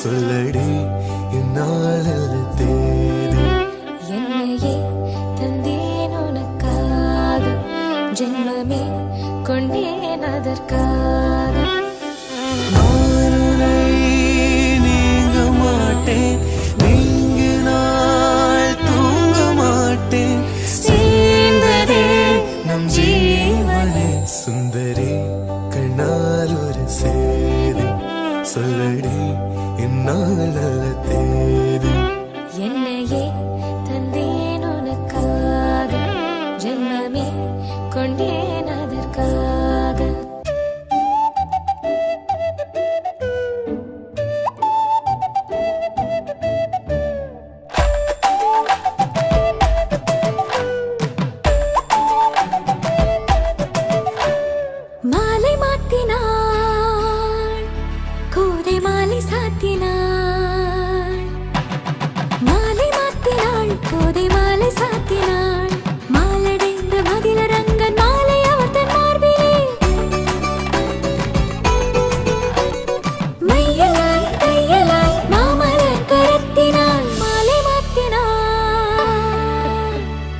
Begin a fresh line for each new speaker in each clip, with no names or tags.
சொல்லடி இந்நாளில் தேதி
என்னையே தந்தேன் உனக்காக ஜென்மமே கொண்டேன் அதற்காக
நானுரை நீங்க மாட்டேன் நீங்கினால் தூங்க மாட்டேன் சேர்ந்ததே நம் ஜீவனே சுந்தரி கண்ணால் ஒரு சேதி சொல்லடி இந்நாளில் தேதி
என்னையே தந்தேன் உனக்காக ஜென்மமே கொண்டேன் அதற்காக மாலை மாத்தினாள் கோதை மாலை சாத்தினாள் மாலை மாத்தினாள் கோதை மாலை சாத்தினாள் மாலடைந்த மதிலரங்கன் மாலை அவர் தன் மார்பிலே மையலாய் தையலாய் மாமலர் கரத்தினாள் மாலை மாத்தினாள்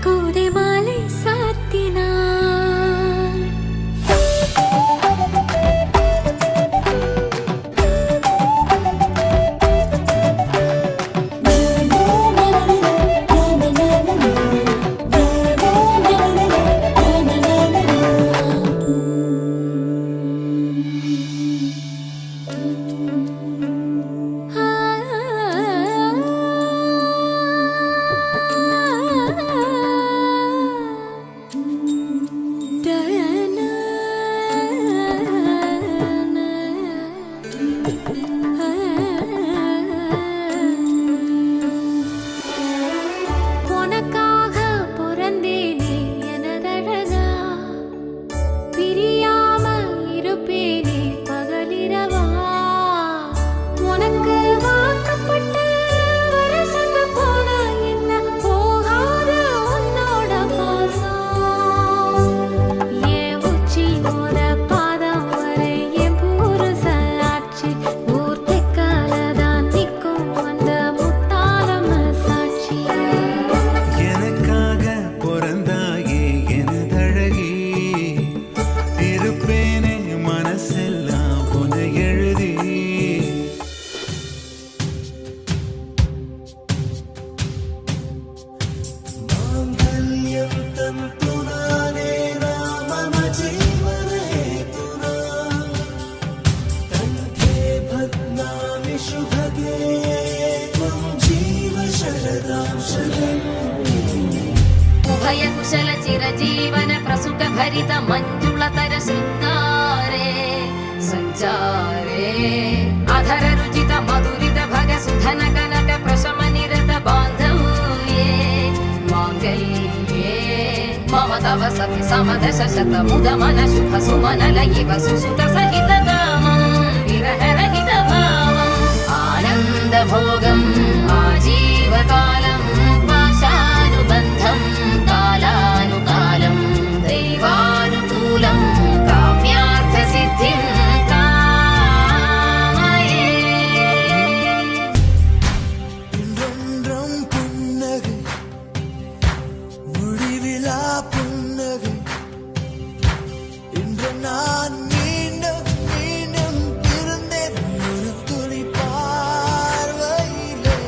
கோதை மாலை சாத்தினாள் உனக்காக பிறந்தேனே எனதழகா பிரியாமல் இருப்பேனே பகலிரவா உனக்கு வாக்கப்பட்ட வருஷத்து போன என்ன போகாத உன்னோட பாசம் என் உச்சி மோத பாதம் வரை என் புருஷ ஆட்சி ஊர்த்திக்காலதான் நிற்கும் அந்த முத்தாரம்ம சாட்சி
எனக்காக பிறந்தாயே எனதழகி இருப்பேனே மனசெல்லாம் உன்னை எழுதி மாங்கல்யம் தந்து நானே ராம ஜீவனே துனா தந்தே பத்மாமி சுபகே த்வம் ஜீவ शरदां शरम्
उभय कुशल चिरजीवन प्रसुख भरित मंजुलतर शृंगारे संचारे अधर रुचित मधुरित भग सुधन कनक प्रशम निरत बांधव्ये मांगल्ये मम तव सति समदश शत मुद मन शुभ सुमन लयिव सुसुत सहित कामं विरह रहित भावम् आनंद भोगम् आजीवकालम् पाशानुबन्धम् कालानुकालं दैवानुकूलं काम्यार्थसिद्धिं कामये
இன்றொன்றும் புன்னகை முடிவிலா புன்னகை இன்று நான் மீண்டும் மீண்டும் இருந்தேன் ஒரு துளி பார்வையிலே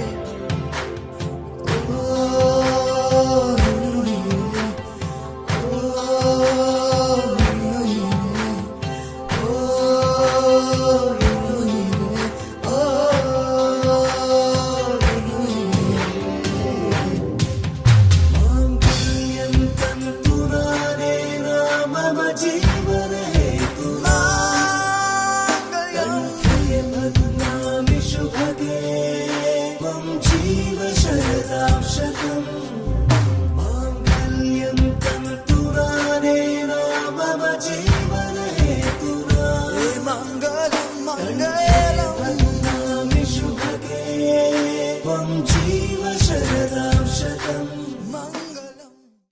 जीव शरदां शतम्